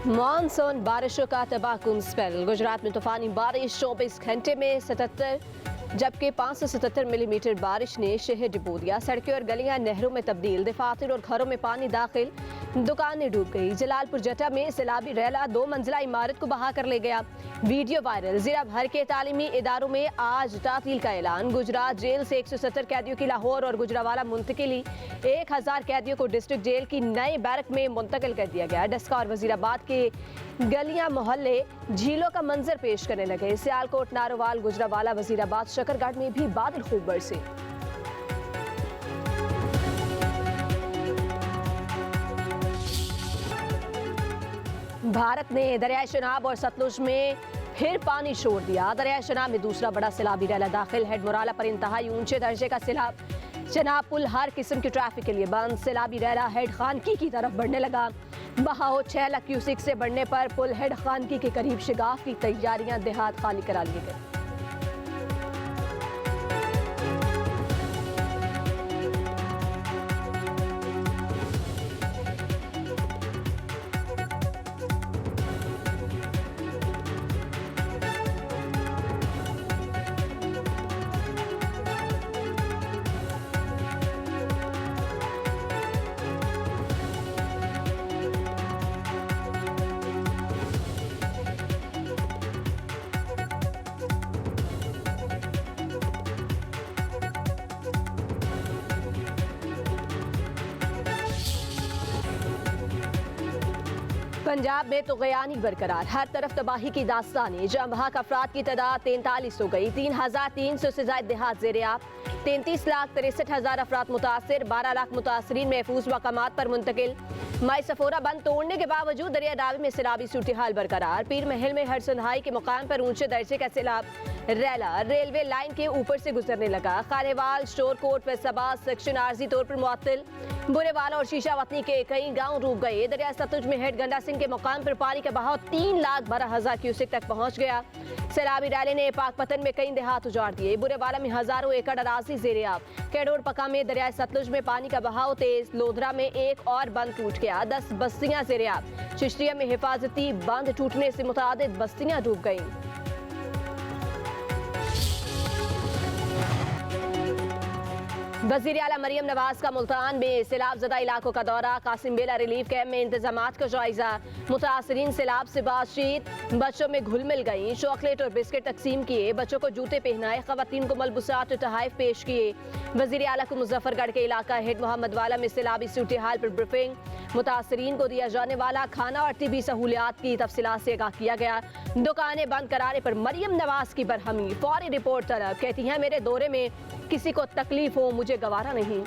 Monsoon बारिशों का तबाहकुन spell. Gujarat में तूफानी बारिश 24 घंटे में 77 जबकि 577 मिलीमीटर बारिश ने शहर डुबो दिया। सड़कें और गलियां नहरों में तब्दील, दफातर और घरों में पानी दाखिल, दुकानें डूब गई। जलालपुर जटा में सैलाबी रैला 2 मंजिला इमारत को बहा कर ले गया। Video viral. जिला भर के तालीमी इदारों में आज तातील का ऐलान। गुजरात जेल से 170 कैदियों की लाहौर और गुजरावाला मुंतकिली। 1000 कैदियों को डिस्ट्रिक्ट जेल की नए बैरक में मुंतकिल कर दिया गया। डस्का और वजीराबाद के गलियां मोहल्ले झीलों का मंजर पेश करने लगे। सियालकोट, नारोवाल, गुजरावाला, वजीराबाद, शकरगढ़ में भी बादल खूब बरसे। भारत ने दरियाई शनाब और सतलुज में फिर पानी छोड़ दिया। दरियाई शनाब में दूसरा बड़ा सैलाबी रैला दाखिल। हेड मुराला पर इंतहाई ऊंचे दर्जे का सैलाब। चनाब पुल हर किस्म की ट्रैफिक के लिए बंद। सैलाबी रैला हेड खानकी की तरफ बढ़ने लगा। बहाव 6 लाख क्यूसिक से बढ़ने पर पुल हेड खानकी के करीब शिगाफ की तैयारियां देहात खाली करा लिए गए। पंजाब में तो गयानी बरकरार, हर तरफ तबाही की दास्तानी। जहां वहां अफराद की तादाद 43 हो गई। 3300 से ज्यादा देहात ज़ेर-ए-आब। 33,63,000 अफराद मुतासिर। 12 लाख मुतासरीन महफूज मकामात पर मुंतकिल। माई सफोरा बंद तोड़ने के बावजूद दरिया डावी में सैलाबी सूरत हाल बरकरार। पीर महल में हर संधाई के मुकाम पर ऊंचे दर्जे का सैलाब। रैला रेलवे लाइन के ऊपर से गुजरने लगा। खानेवाल, स्टोर कोट, फैसलाबाद सेक्शन आर्जी तौर पर मुअत्तल। बुरेवाला और शीशा वतनी के कई गांव डूब गए। दरिया सतलुज में हेड गंडा सिंह के मुकाम पर पानी का बहाव 3,12,000 क्यूसेक तक पहुंच गया। सैलाबी रैले ने पाकपतन में कई देहात उजाड़ दिए। बुरेवाला में हजारों एकड़ अराजी ज़ेर-ए-आब। कैडोर पका में दरिया सतलुज में पानी का बहाव तेज। लोधरा में एक और बंद टूट गया। 10 बस्तियां ज़ेर-ए-आब। चिश्तिया में हिफाजती बंद टूटने से मुतादिद बस्तियां डूब गईं। वज़ीर आला मरियम नवाज का मुल्तान में सैलाब ज़दा इलाकों का दौरा। कासिम बेला रिलीफ कैंप में इंतजामात का जायजा। मुतासरीन सैलाब से बातचीत। बच्चों में घुल मिल गई। चॉकलेट और बिस्किट तकसीम किए। बच्चों को जूते पहनाए। खवातीन को मलबूसात और तहाइफ पेश किए। वज़ीर आला को मुजफ्फरगढ़ के इलाका हेड मोहम्मद वाला में सैलाबी सूरत हाल पर ब्रीफिंग। मुतासरीन को दिया जाने वाला खाना और तिबी सहूलियात की तफसीलात से आगाह किया गया। दुकानें बंद कराने पर मरियम नवाज की बरहमी। फौरी रिपोर्ट तलब। कहती हैं मेरे दौरे में किसी को तकलीफ हो मुझे गवारा नहीं।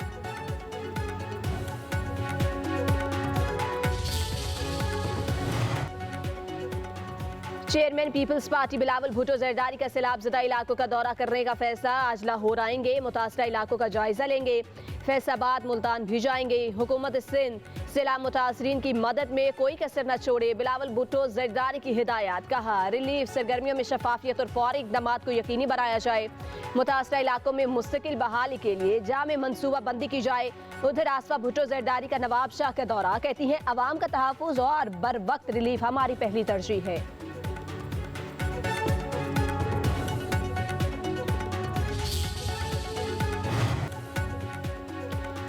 Chairman Peoples Party Bilawal Bhutto Zardari का सैलाब ज़दा इलाकों का दौरा करने का फैसला। आज लाहौर आएंगे। मुतासरा इलाकों का जायजा लेंगे। फैसलाबाद, मुल्तान भी जाएंगे। हुकूमत सिंध सैलाब मुतासरीन की मदद में कोई कसर न छोड़े। बिलावल भुट्टो जरदारी की हिदायत। कहा रिलीफ सरगर्मियों में शफाफियत और फौरी इक़दाम को यकीनी बनाया जाए। मुतासरा इलाकों में मुस्तकिल बहाली के लिए जामे मनसूबा बंदी की जाए। उधर आसफा भुट्टो जरदारी का नवाब शाह का दौरा। कहती हैं अवाम का तहफ़्फ़ुज़ और बर वक्त रिलीफ हमारी पहली तरजीह है।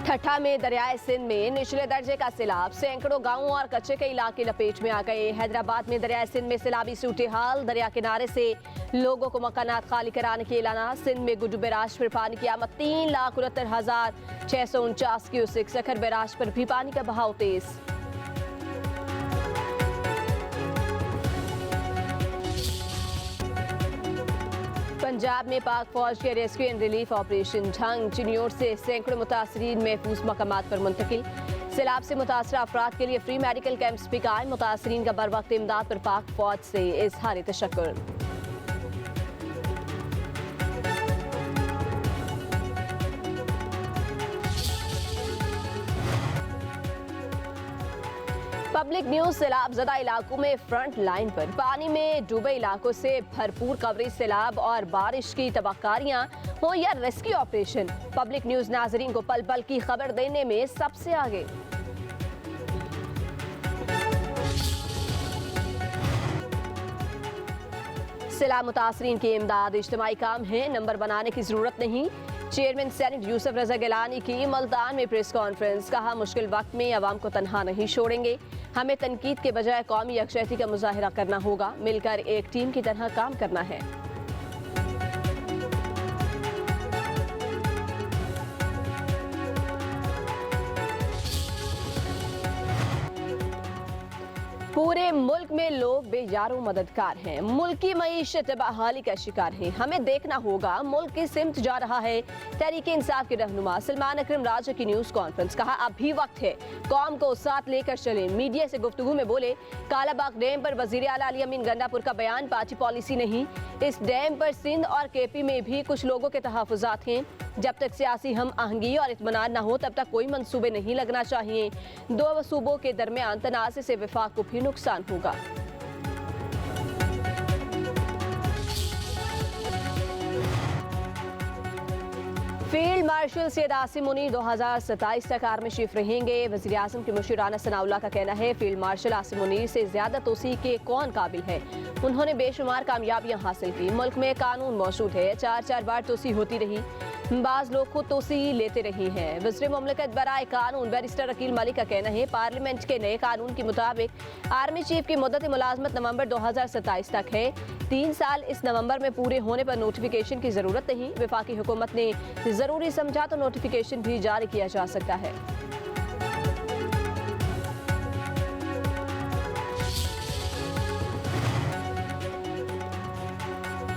ठट्ठा में दरियाए सिंध में निचले दर्जे का सैलाब। सैकड़ों गांवों और कच्चे के इलाके लपेट में आ गए। हैदराबाद में दरियाए सिंध में सैलाबी सूरत हाल। दरिया किनारे से लोगों को मकानात खाली कराने के ऐलान। सिंध में गुड्डू बैराज पर पानी की आमद 3,69,649 क्यूसेक। सखर बैराज पर भी पानी का बहाव तेज। पंजाब में पाक फौज के रेस्क्यू एंड रिलीफ ऑपरेशन ढंग। चिन्योर से सैकड़ों मुतासरीन महफूज मकामात पर मुंतकिल। सैलाब से मुतासरा अफराद के लिए फ्री मेडिकल कैंप्स भी कायम। मुतासरीन का बर वक्त इमदाद पर पाक फौज से इज़हार तशक्कुर। पब्लिक न्यूज सैलाब ज़दा इलाकों में फ्रंट लाइन पर। पानी में डूबे इलाकों से भरपूर कवरेज। सैलाब और बारिश की तबाहकारियां हो या रेस्क्यू ऑपरेशन, पब्लिक न्यूज नाजरीन को पल पल की खबर देने में सबसे आगे। सैलाब मुतासरीन की इमदाद इज्तिमाई काम है, नंबर बनाने की जरूरत नहीं। चेयरमैन सेनेट यूसुफ रजा गिलानी की मुल्तान में प्रेस कॉन्फ्रेंस, कहा मुश्किल वक्त में अवाम को तनहा नहीं छोड़ेंगे, हमें तनकीद के बजाय कौमी यकजहती का मुजाहिरा करना होगा, मिलकर एक टीम की तरह काम करना है। पूरे मुल्क में लोग बेयारो मददगार हैं, मुल्क की मईशत बहाली का शिकार है, हमें देखना होगा मुल्क किस सिमत जा रहा है। तहरीक इंसाफ के रहनुमा सलमान अकरम राजा की न्यूज कॉन्फ्रेंस, कहा अभी वक्त है कौम को साथ लेकर चलें। मीडिया से गुफ्तगू में बोले कालाबाग डैम पर वजीर आला अली अमीन गंडापुर का बयान पार्टी पॉलिसी नहीं, इस डैम पर सिंध और केपी में भी कुछ लोगों के तहफुजात हैं, जब तक सियासी हम आहंगी और इत्मीनान न हो तब तक कोई मंसूबे नहीं लगना चाहिए। दो सूबों के दरमियान तनाज़े से विफाक को भी नुकसान होगा। फील्ड मार्शल सैयद आसिम मुनीर 2027 तक आर्मी चीफ रहेंगे। वज़ीर आज़म के मुशीर राना सनाउल्लाह का कहना है फील्ड मार्शल आसिम मुनीर से ज्यादा तोसी के कौन काबिल है, उन्होंने बेशुमार कामयाबियां हासिल की, मुल्क में कानून मौजूद है, 4 बार तोसी होती रही, बाज लोग खुद तोसी लेते रहे हैं। वज़ीर मुमलिकत बराए कानून बैरिस्टर अकील मलिक का कहना है पार्लियामेंट के नए कानून के मुताबिक आर्मी चीफ की मुद्दत मुलाजमत नवंबर 2027 तक है, 3 साल इस नवंबर में पूरे होने पर नोटिफिकेशन की जरूरत नहीं। वफाकी हुकूमत ने जरूरी समझा तो नोटिफिकेशन भी जारी किया जा सकता है।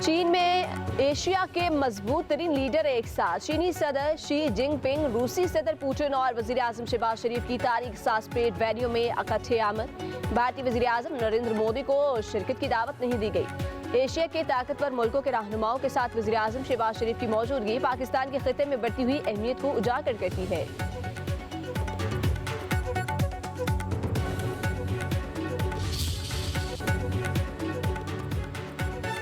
चीन में एशिया के मजबूत तरीन लीडर एक साथ, चीनी सदर शी जिनपिंग, रूसी सदर पुतिन और वजीर आजम शहबाज शरीफ की तारीख साज पेट वेन्यू में इकट्ठे आमद। भारतीय वजीर आजम नरेंद्र मोदी को शिरकत की दावत नहीं दी गई। एशिया के ताकतवर मुल्कों के रहनुमाओं के साथ वजीर आजम शहबाज शरीफ की मौजूदगी पाकिस्तान के खिते में बढ़ती हुई अहमियत को उजागर करती है।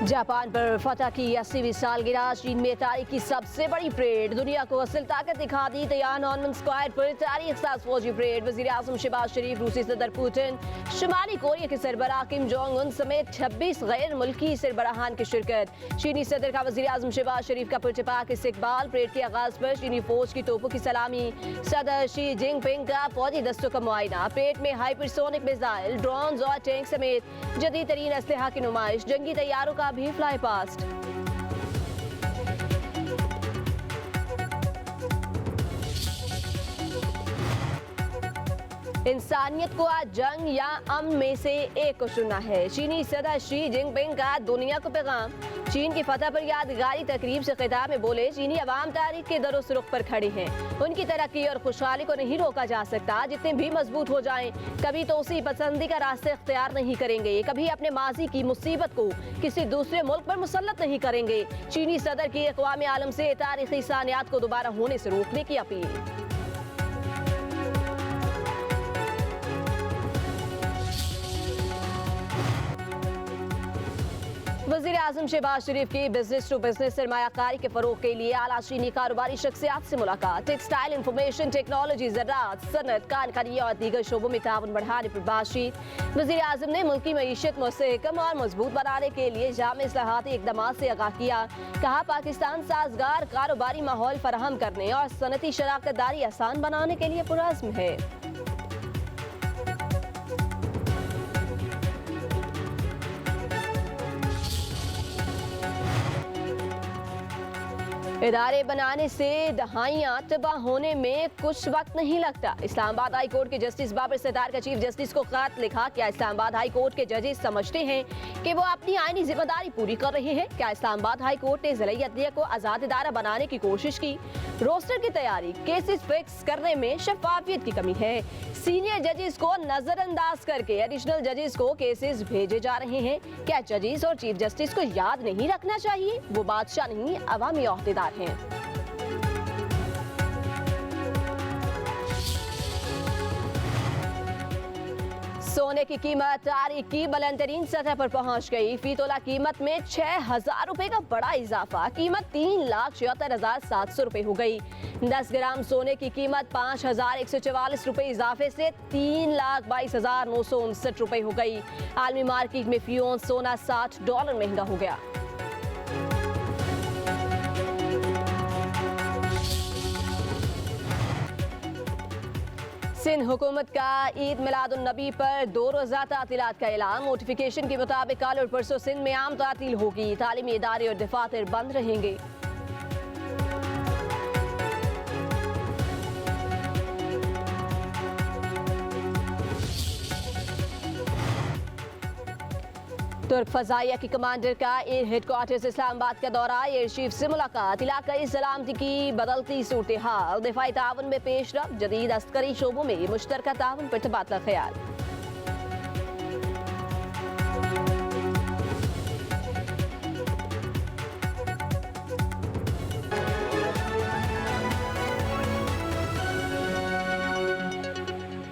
जापान पर फतह की 80वीं सालगिरह, चीन में तारीख की सबसे बड़ी परेड, दुनिया को असल ताकत दिखा दी तियाननमेन स्क्वायर पर तारीख साज फौजी परेड। वजीर आजम शहबाज शरीफ, रूसी सदर पुतिन, शुमाली कोरिया के सरबराह किम जोंग उन समेत 26 गैर मुल्की सरबराहान की शिरकत। चीनी सदर का वजीर आजम शहबाज शरीफ का पुरचपाक इस्तकबाल, परेड के आगाज पर चीनी फौज की तोपों की सलामी, सदर शी जिनपिंग का फौजी दस्तों का मुआयना। परेड में हाइपरसोनिक मिसाइल, ड्रोन और टैंक समेत जदीद तरीन असलहा की नुमाइश, जंगी तैयारों का भी फ्लाई पास्ट। इंसानियत को आज जंग या अमन में से एक को चुनना है, चीनी सदर शी जिनपिंग का दुनिया को पैगाम। चीन की फतह पर यादगारी तकरीब से खिताब में बोले चीनी अवाम तारीख के दरोस रुख पर खड़े हैं, उनकी तरक्की और खुशहाली को नहीं रोका जा सकता, जितने भी मजबूत हो जाएं, कभी तो उसी पसंदी का रास्ता इख्तियार नहीं करेंगे, कभी अपने माजी की मुसीबत को किसी दूसरे मुल्क पर मुसल्लत नहीं करेंगे। चीनी सदर की अक़वाम आलम से तारीखी सानियात को दोबारा होने से रोकने की अपील। वज़ीर आज़म शहबाज शरीफ की बिजनेस टू बिजनेस सरमायाकारी के फरोग के लिए आला चीनी कारोबारी शख्सियात से मुलाकात। टेक्सटाइल, इंफॉर्मेशन टेक्नोलॉजी, ज़राअत, सनत, कानकारी और दीगर शोबों में ताउन बढ़ाने पर बातचीत। वज़ीर आज़म ने मुल्क की मईशत मुस्तहकम और मजबूत बनाने के लिए जाम इस्लाहाती इक़दाम से आगाह किया, कहा पाकिस्तान साजगार कारोबारी माहौल फराहम करने और सनती शराकत दारी आसान बनाने के लिए पुरअज़्म है। इदारे बनाने से दहाइयां तबाह होने में कुछ वक्त नहीं लगता। इस्लामाबाद हाई कोर्ट के जस्टिस बाबर सत्तार का चीफ जस्टिस को खत लिखा, क्या इस्लामाबाद हाई कोर्ट के जजेस समझते हैं कि वो अपनी आईनी जिम्मेदारी पूरी कर रहे हैं? क्या इस्लामाबाद हाई कोर्ट ने ज़िला अदलिया को आज़ाद इदारा बनाने की कोशिश की? रोस्टर की तैयारी, केसेस फिक्स करने में शफाफियत की कमी है। सीनियर जजेस को नजरअंदाज करके एडिशनल जजेस को केसेस भेजे जा रहे हैं। क्या जजेस और चीफ जस्टिस को याद नहीं रखना चाहिए वो बादशाह नहीं, अवामी ओहदेदार हैं। सोने की कीमत तारीख की बुलंदतरीन सतह पर पहुंच गई। फी तोला कीमत में 6,000 रुपए का बड़ा इजाफा। कीमत 3,76,700 रुपए हो गई। 10 ग्राम सोने की कीमत 5,144 रुपए इजाफे से 3,22,959 रुपए हो गई। आलमी मार्केट में फी औंस सोना $60 महंगा हो गया। सिंध हुकूमत का ईद मिलादुन नबी पर 2 रोज़ा तातीलात का ऐलान। नोटिफिकेशन के मुताबिक कल और परसों सिंध में आम तातील होगी। तालीमी इदारे और दफातर बंद रहेंगे। तुर्क फजाइया की कमांडर का एयर हेडक्वार्टर्स इस्लामाबाद का दौरा। एयर चीफ से मुलाकात। इलाकाई सलामती की बदलती सूरत हाल, दिफाई ताउन में पेशरफ, जदीद अस्करी शोबों में मुश्तरका ताउन पर तबादला ख्याल।